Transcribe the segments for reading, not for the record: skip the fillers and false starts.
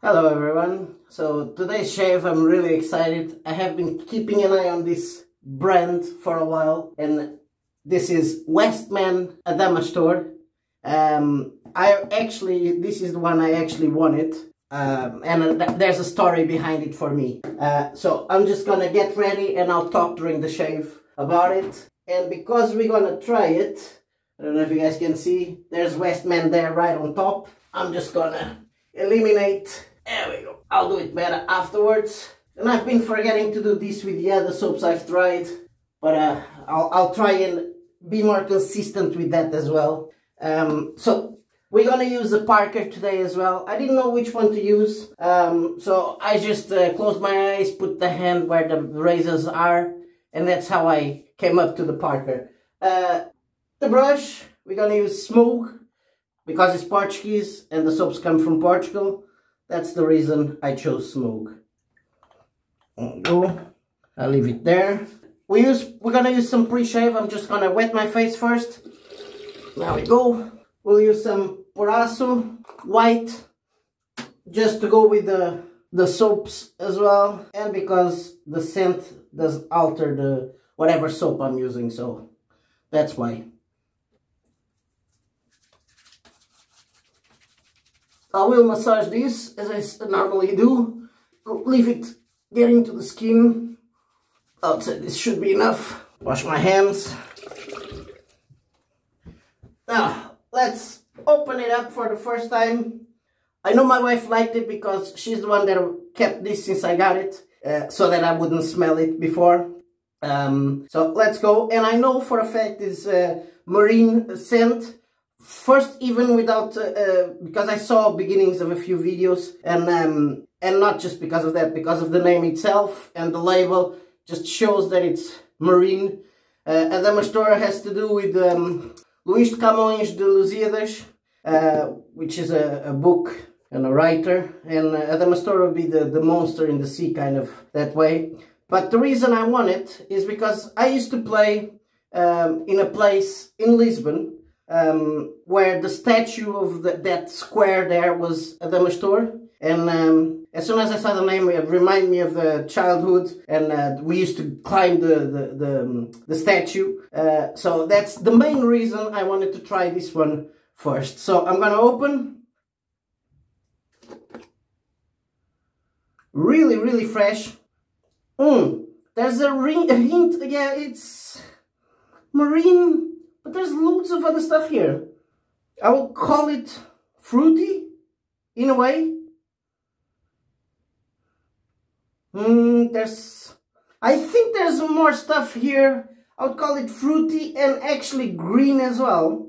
Hello everyone. So today's shave, I'm really excited. I have been keeping an eye on this brand for a while, and this is Westman Adamastor. This is the one I actually wanted, and there's a story behind it for me. So I'm just gonna get ready and I'll talk during the shave about it. And because we're gonna try it, I don't know if you guys can see, there's Westman there right on top. I'm just gonna eliminate. There we go. I'll do it better afterwards. And I've been forgetting to do this with the other soaps I've tried, but I'll try and be more consistent with that as well. So we're gonna use a Parker today as well. I didn't know which one to use, so I just closed my eyes, put the hand where the razors are, and that's how I came up to the Parker. The brush, we're gonna use Semogue because it's Portuguese and the soaps come from Portugal. That's the reason I chose Semogue. There we go. I'll leave it there. We're gonna use some pre-shave. I'm just gonna wet my face first. There we go. We'll use some Proraso White just to go with the soaps as well, and because the scent does alter the whatever soap I'm using, so that's why. I will massage this as I normally do. Leave it get into the skin. I'd say this should be enough. Wash my hands. Now, let's open it up for the first time. I know my wife liked it because she's the one that kept this since I got it, so that I wouldn't smell it before. So let's go. And I know for a fact it's marine scent. First, even without, because I saw beginnings of a few videos, and not just because of that, because of the name itself and the label just shows that it's marine. Adamastor has to do with Luís de Camões de Lusíadas, which is a book and a writer, and Adamastor would be the monster in the sea, kind of that way. But the reason I want it is because I used to play in a place in Lisbon, where the statue of that square there was Adamastor, and as soon as I saw the name, it reminded me of the childhood, and we used to climb the statue, so that's the main reason I wanted to try this one first. So I'm gonna open. Really fresh. There's a hint, yeah, it's marine. But there's loads of other stuff here. I will call it fruity, in a way. I think there's more stuff here. I would call it fruity and actually green as well.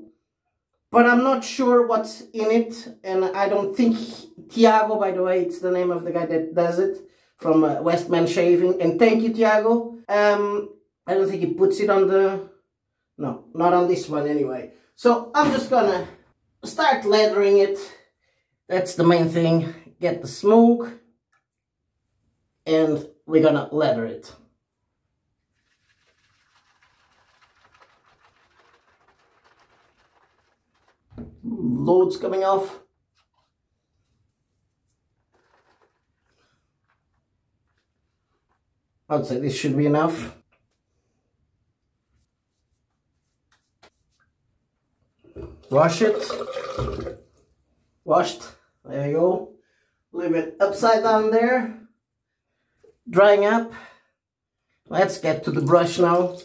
But I'm not sure what's in it. And I don't think Tiago, by the way, it's the name of the guy that does it, from Westman Shaving. And thank you, Tiago. I don't think he puts it on the... No, not on this one anyway. So I'm just gonna start lathering it. That's the main thing. Get the smoke, and we're gonna lather it. Loads coming off. I'd say this should be enough. Wash it. Washed. There you go. Leave it upside down there. Drying up. Let's get to the brush now.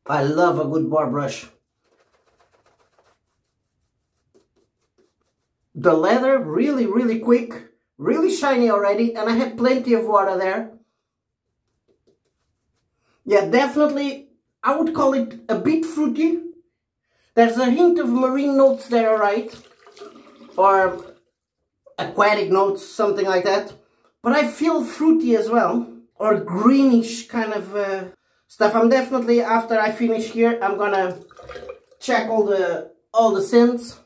I love a good Boar brush. The leather, really quick, really shiny already, and I had plenty of water there. Yeah, definitely, I would call it a bit fruity. There's a hint of marine notes there, right? Or aquatic notes, something like that. But I feel fruity as well, or greenish kind of stuff. I'm definitely, after I finish here, I'm gonna check all the scents.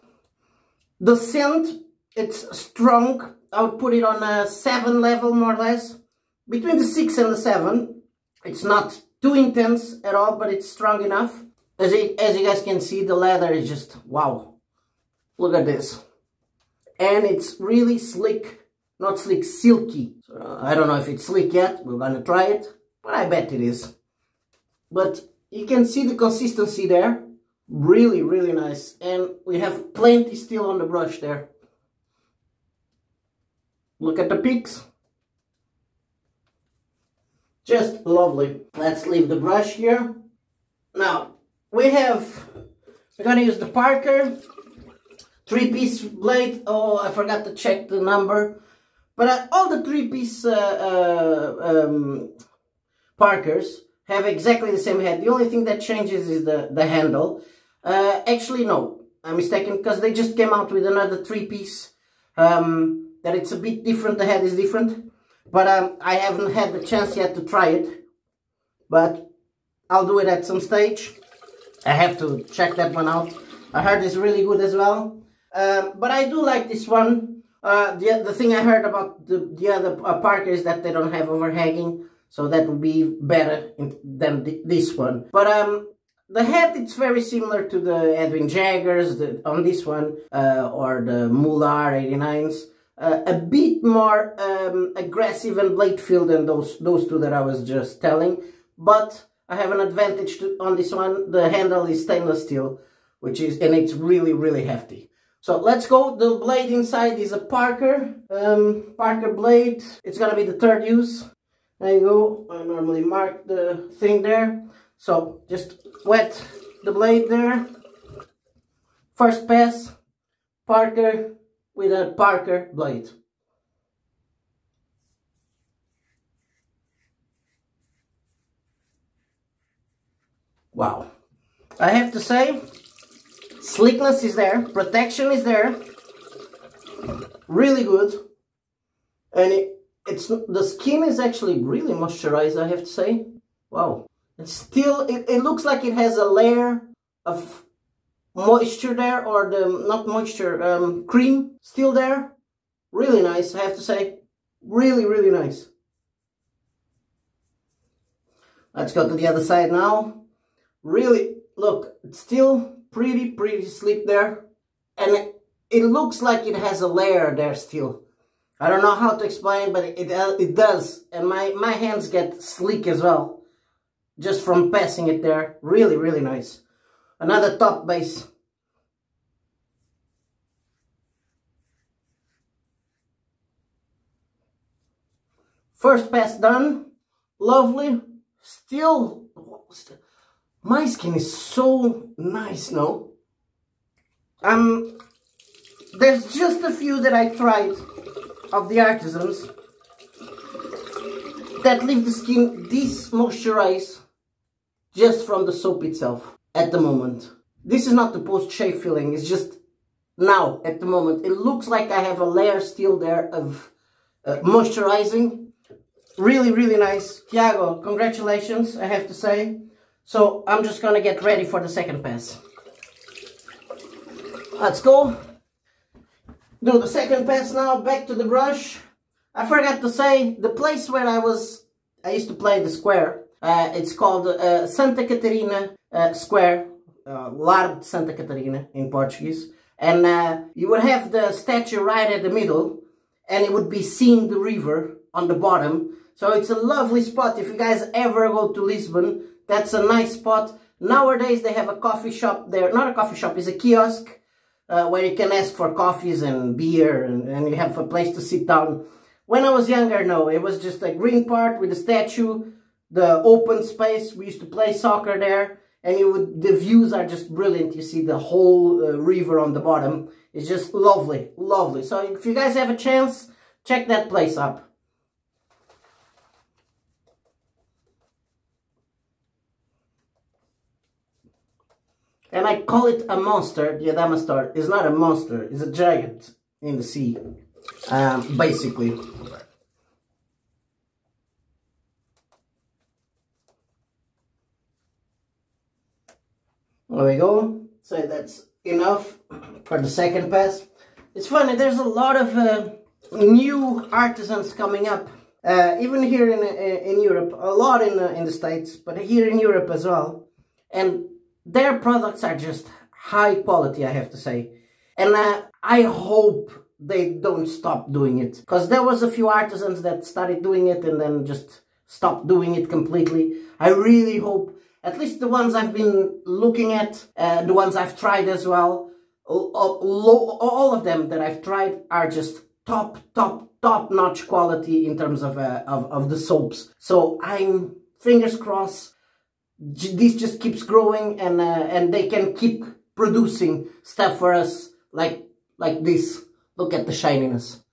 The scent, it's strong. I would put it on a 7 level more or less. between the 6 and the 7. It's not too intense at all, but it's strong enough. As you guys can see, the leather is just wow. Look at this. And it's really slick. Not slick, silky. So, I don't know if it's slick yet. We're gonna try it, but I bet it is. But you can see the consistency there. Really, really nice. And we have plenty still on the brush there. Look at the peaks. Just lovely. Let's leave the brush here. Now, we're gonna use the Parker 3-piece blade. Oh, I forgot to check the number. But all the 3-piece Parkers have exactly the same head. The only thing that changes is the handle. Actually, no, I'm mistaken, because they just came out with another 3-piece that it's a bit different. The head is different, but I haven't had the chance yet to try it. But I'll do it at some stage. I have to check that one out. I heard it's really good as well. But I do like this one. The thing I heard about the other Parker is that they don't have overhanging, so that would be better than this one. But the head, it's very similar to the Edwin Jaggers on this one, or the Muller 89s. A bit more aggressive and blade feel than those two that I was just telling. But I have an advantage on this one. The handle is stainless steel, and it's really, really hefty. So let's go. The blade inside is a Parker blade. It's gonna be the 3rd use. There you go. I normally mark the thing there. So just wet the blade there. First pass, Parker with a Parker blade. Wow. I have to say, slickness is there, protection is there, really good, and the skin is actually really moisturized, I have to say. Wow. It's still, it looks like it has a layer of moisture there, or not moisture, cream still there. Really nice, I have to say. Really, really nice. Let's go to the other side now. Really, look, it's still pretty sleek there, and it looks like it has a layer there still. I don't know how to explain, but it does, and my hands get sleek as well just from passing it there. Really, really nice. Another top base. First pass done. Lovely. Still, my skin is so nice now. There's just a few that I tried of the artisans that leave the skin this moisturized just from the soap itself at the moment. This is not the post-shave feeling, it's just now at the moment. It looks like I have a layer still there of moisturizing. Really, really nice. Tiago, congratulations, I have to say. So I'm just gonna get ready for the second pass. Let's go. Do the second pass now, back to the brush. I forgot to say, the place where I used to play the square, it's called Santa Catarina Square, Largo de Santa Catarina in Portuguese. And you would have the statue right at the middle, and it would be seeing the river on the bottom. So it's a lovely spot. If you guys ever go to Lisbon, that's a nice spot. Nowadays they have a coffee shop there. Not a coffee shop, it's a kiosk where you can ask for coffees and beer, and you have a place to sit down. When I was younger, no, it was just a green part with a statue, the open space. We used to play soccer there, and the views are just brilliant. You see the whole river on the bottom. It's just lovely, lovely. So if you guys have a chance, check that place up. And I call it a monster. The Adamastor is not a monster, it's a giant in the sea, basically. There we go. So that's enough for the second pass. It's funny, there's a lot of new artisans coming up. Even here in Europe, a lot in the States, but here in Europe as well. And their products are just high quality, I have to say. And I hope they don't stop doing it. Because there was a few artisans that started doing it and then just stopped doing it completely. I really hope, at least the ones I've been looking at, the ones I've tried as well, all of them that I've tried are just top-notch quality in terms of the soaps. So I'm, fingers crossed, this just keeps growing and they can keep producing stuff for us like this. Look at the shininess.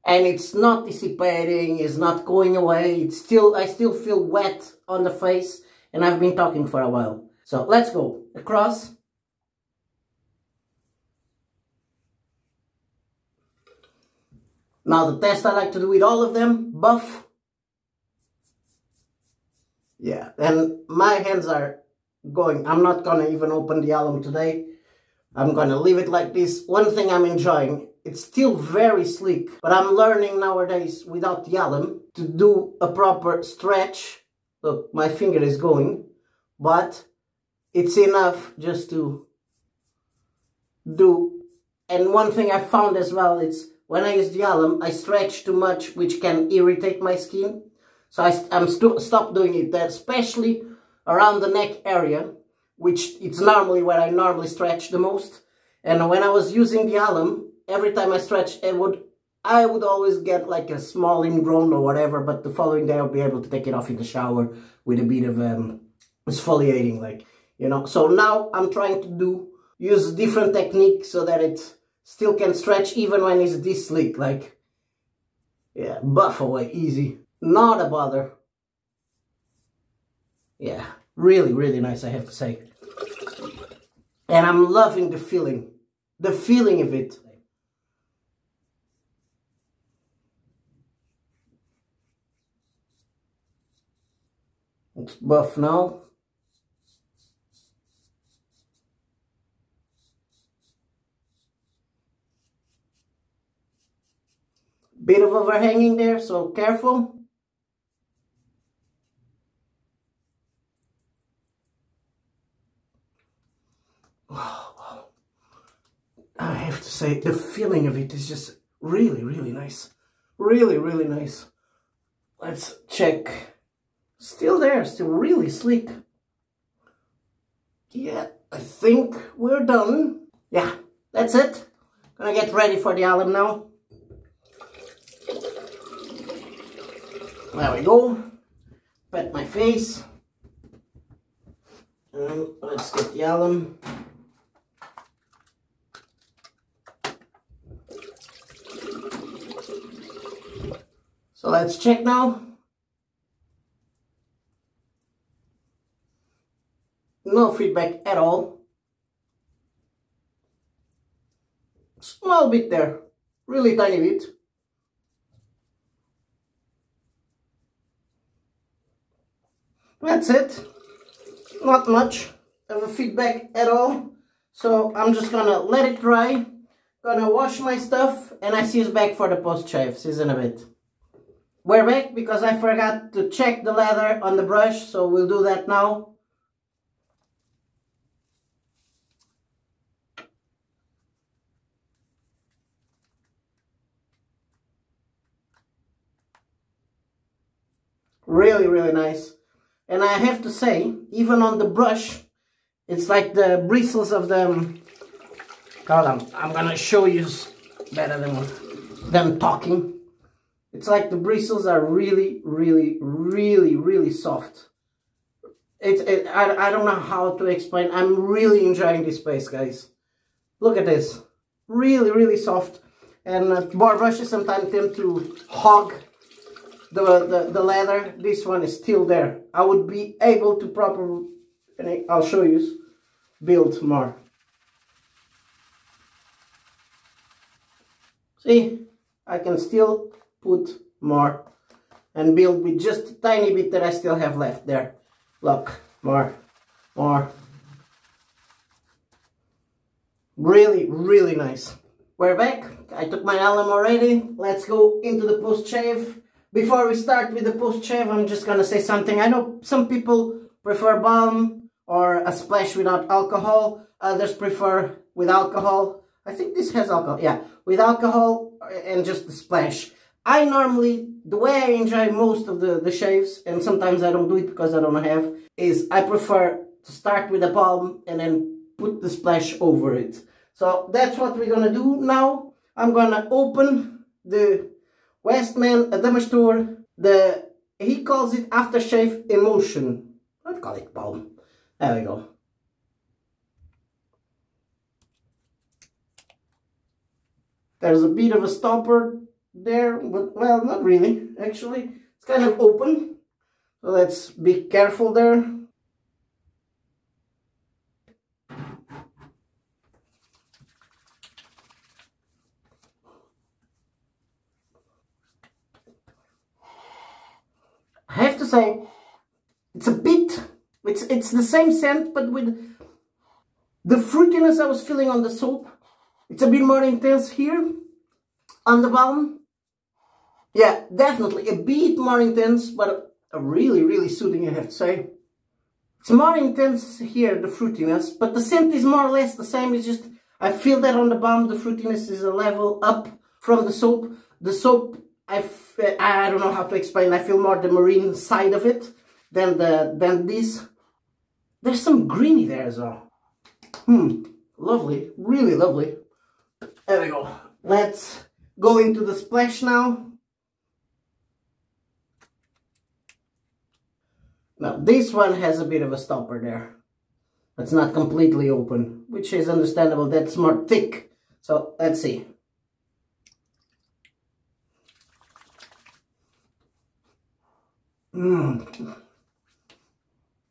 And it's not dissipating, it's not going away, it's still, I still feel wet on the face, and I've been talking for a while. So let's go across. Now the test I like to do with all of them, buff. Yeah, and my hands are going. I'm not gonna even open the alum today. I'm gonna leave it like this. One thing I'm enjoying, it's still very sleek, but I'm learning nowadays without the alum to do a proper stretch. Look, my finger is going, but it's enough just to do. And one thing I found as well, it's when I use the alum, I stretch too much, which can irritate my skin. So I'm stop doing it, especially around the neck area, which it's normally where I normally stretch the most. And when I was using the alum, every time I stretch, I would always get like a small ingrown or whatever, but the following day I'll be able to take it off in the shower with a bit of exfoliating, like, you know. So now I'm trying to use different techniques so that it still can stretch even when it's this sleek, like, yeah, buff away, easy, not a bother. Yeah, really, really nice, I have to say. And I'm loving the feeling of it. It's buff now. Bit of overhanging there, so careful. Wow. I have to say, the feeling of it is just really, really nice. Really, really nice. Let's check. Still there, still really sleek. Yeah, I think we're done. Yeah, that's it. Gonna get ready for the alum now. There we go. Pat my face. And let's get the alum. So let's check now. No feedback at all. Small bit there. Really tiny bit. That's it. Not much of a feedback at all. So I'm just gonna let it dry. Gonna wash my stuff and I see you back for the post shave. See you in a bit. We're back because I forgot to check the leather on the brush, so we'll do that now. Really, really nice. And I have to say, even on the brush, it's like the bristles of the... Hold on, I'm gonna show you better than talking. It's like the bristles are really, really, really, really soft. I don't know how to explain. I'm really enjoying this space, guys. Look at this. Really, really soft. And boar brushes sometimes tend to hog the leather. This one is still there. I would be able to properly, and I'll show you, build more. See, I can still put more and build with just a tiny bit that I still have left there. Look, more. Really, really nice. We're back. I took my alum already. Let's go into the post shave. before we start with the post-shave, I'm just gonna say something. I know some people prefer balm or a splash without alcohol. Others prefer with alcohol. I think this has alcohol. Yeah, with alcohol and just the splash. I normally, the way I enjoy most of the shaves, and sometimes I don't do it because I don't have, is I prefer to start with a balm and then put the splash over it. So that's what we're gonna do now. I'm gonna open the Westman Adamastor. He calls it aftershave emotion. I'd call it balm. There we go. There's a bit of a stopper there, but well, not really, actually. It's kind of open, so let's be careful there. I have to say, it's a bit, it's the same scent, but with the fruitiness I was feeling on the soap, it's a bit more intense here on the balm. Yeah, definitely a bit more intense, but really, really soothing, I have to say. It's more intense here, the fruitiness, but the scent is more or less the same. It's just, I feel that on the balm, the fruitiness is a level up from the soap. The soap, I don't know how to explain. I feel more the marine side of it than this. There's some greeny there as well. Lovely, really lovely. There we go. Let's go into the splash now. Now this one has a bit of a stopper there. It's not completely open, which is understandable. That's more thick. So let's see.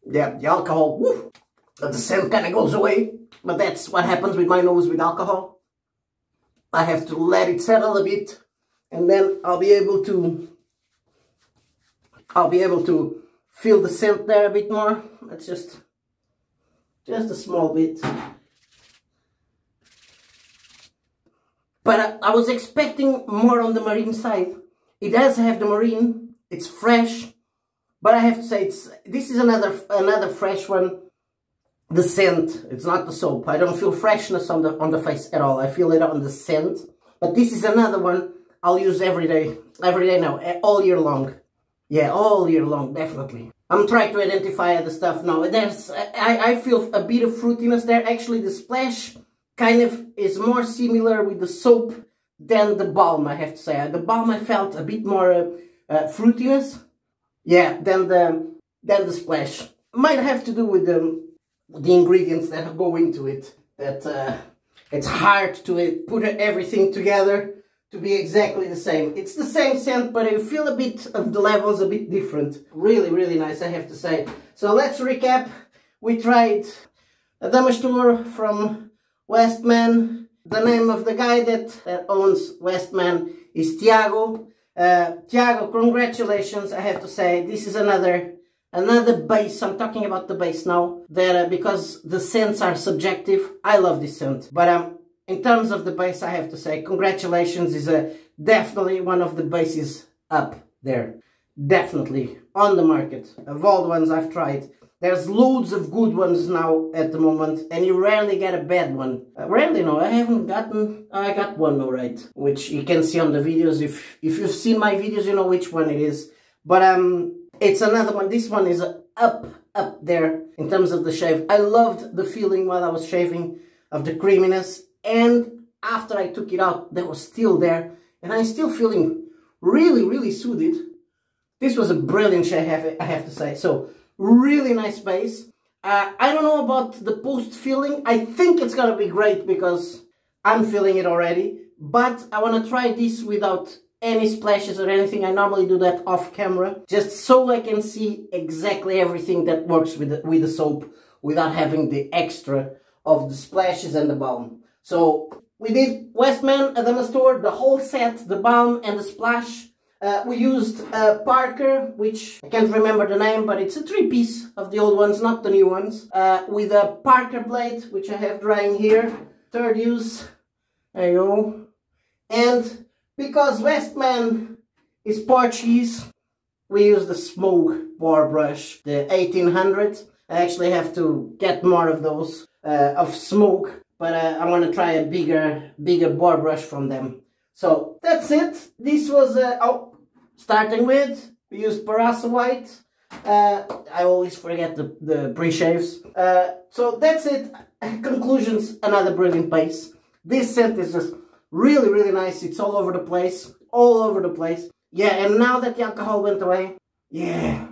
Yeah, the alcohol, woo, the scent kind of goes away, but that's what happens with my nose with alcohol. I have to let it settle a bit, and then I'll be able to feel the scent there a bit more. That's just a small bit. But I was expecting more on the marine side. It does have the marine, it's fresh. But I have to say, this is another fresh one. The scent, it's not the soap. I don't feel freshness on the face at all. I feel it on the scent. But this is another one I'll use every day now, all year long. Yeah, all year long, definitely. I'm trying to identify the stuff now. I feel a bit of fruitiness there. Actually, the splash kind of is more similar with the soap than the balm, I have to say. The balm I felt a bit more fruitiness. Yeah, than the splash. Might have to do with the ingredients that go into it. That it's hard to put everything together to be exactly the same. It's the same scent, but I feel a bit of the levels a bit different. Really, really nice, I have to say. So let's recap. We tried Adamastor from Westman. The name of the guy that owns Westman is Tiago. Tiago, congratulations, I have to say. This is another base. I'm talking about the base now, that because the scents are subjective. I love this scent, but in terms of the base, I have to say congratulations is definitely one of the bases up there, definitely on the market. Of all the ones I've tried, there's loads of good ones now at the moment, and you rarely get a bad one. Rarely, no, I haven't gotten. I got one, alright, which you can see on the videos. If you've seen my videos, you know which one it is. But it's another one. This one is up there in terms of the shave. I loved the feeling while I was shaving of the creaminess, and after I took it out, that was still there, and I'm still feeling really, really soothed. This was a brilliant shave, I have to say. So really nice base. I don't know about the post feeling. I think it's gonna be great because I'm feeling it already, but I want to try this without any splashes or anything. I normally do that off camera, just so I can see exactly everything that works with the soap without having the extra of the splashes and the balm. So we did Westman, Adamastor, the whole set, the balm and the splash. We used Parker, which I can't remember the name, but it's a 3-piece of the old ones, not the new ones, with a Parker blade, which I have drying here. Third use, there you go. And because Westman is Portuguese. We use the Semogue Boar brush, the 1800. I actually have to get more of those, of Semogue, but I want to try a bigger Boar brush from them. So that's it. This was, starting with, we used Proraso White. I always forget the pre-shaves. So that's it. Conclusions, another brilliant base. This scent is just really, really nice. It's all over the place. All over the place. Yeah, and now that the alcohol went away, yeah,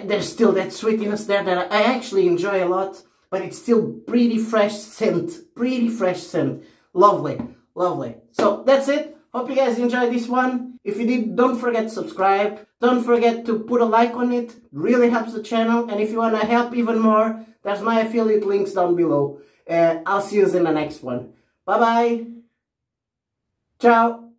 there's still that sweetness there that I actually enjoy a lot. But it's still pretty fresh scent. Pretty fresh scent. Lovely. Lovely. So that's it. Hope you guys enjoyed this one. If you did, don't forget to subscribe. Don't forget to put a like on it. It really helps the channel. And if you want to help even more, there's my affiliate links down below. I'll see you in the next one. Bye bye. Ciao.